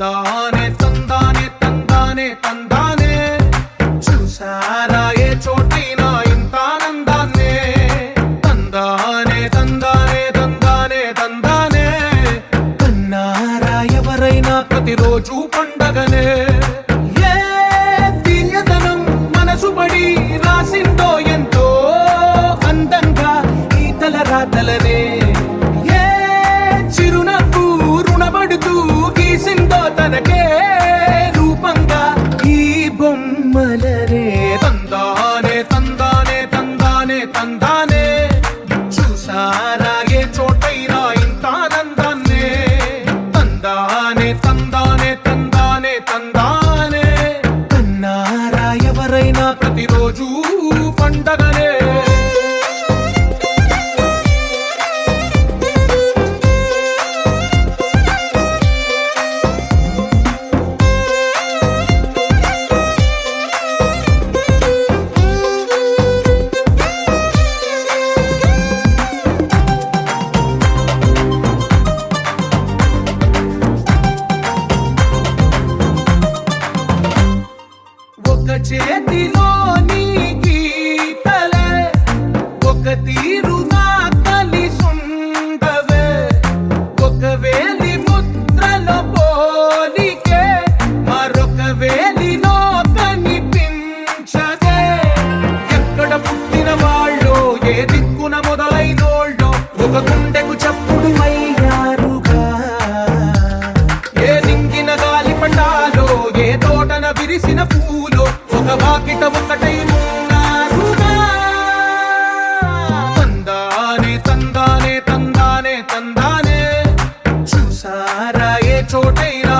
తందానే తందానే తందానే తందానే చూసారా ఏ చోటైనా ఇంత ఆనందాన్నే తందానే తందానే తందానే తందానే కన్నారా ఎవరైనా ప్రతిరోజు పండగనే ఏ తీయదనం మనసు పడి రాసిందో ఎంతో అందంగా ఈ తల రాతలనే ఏ చిరునవ్వు రుణపడుతూ గీసిందో తనకే రూపంగా ఈ బొమ్మలనే తందానే తందానే తందానే తందానే చూసారా ఏ చోటైనా ఇంత ఆనందాన్నే తందానే తందానే తందానే తందానే కన్నారా ఎవరైనా ప్రతిరోజు పండగనే ఒక చేతిలోని గీతలే ఒక తీరుగా కలిసుండవే ఒక వేలి ముద్రలో పోలికే మరొక వేలిలో కనిపించదే ఎక్కడ పుట్టిన వాళ్ళో ఏ దిక్కున మొదలైనోళ్ళో ఒక గుండెకు చప్పుడు అయ్యారుగా ఏ నింగిన గాలి పటాలో ఏ తోటన విరిసిన పూలో ఒక వాకిట ఒకటై ఉన్నారుగా తందానే తందానే తందానే తందానే చూసారా ఏ చోటైనా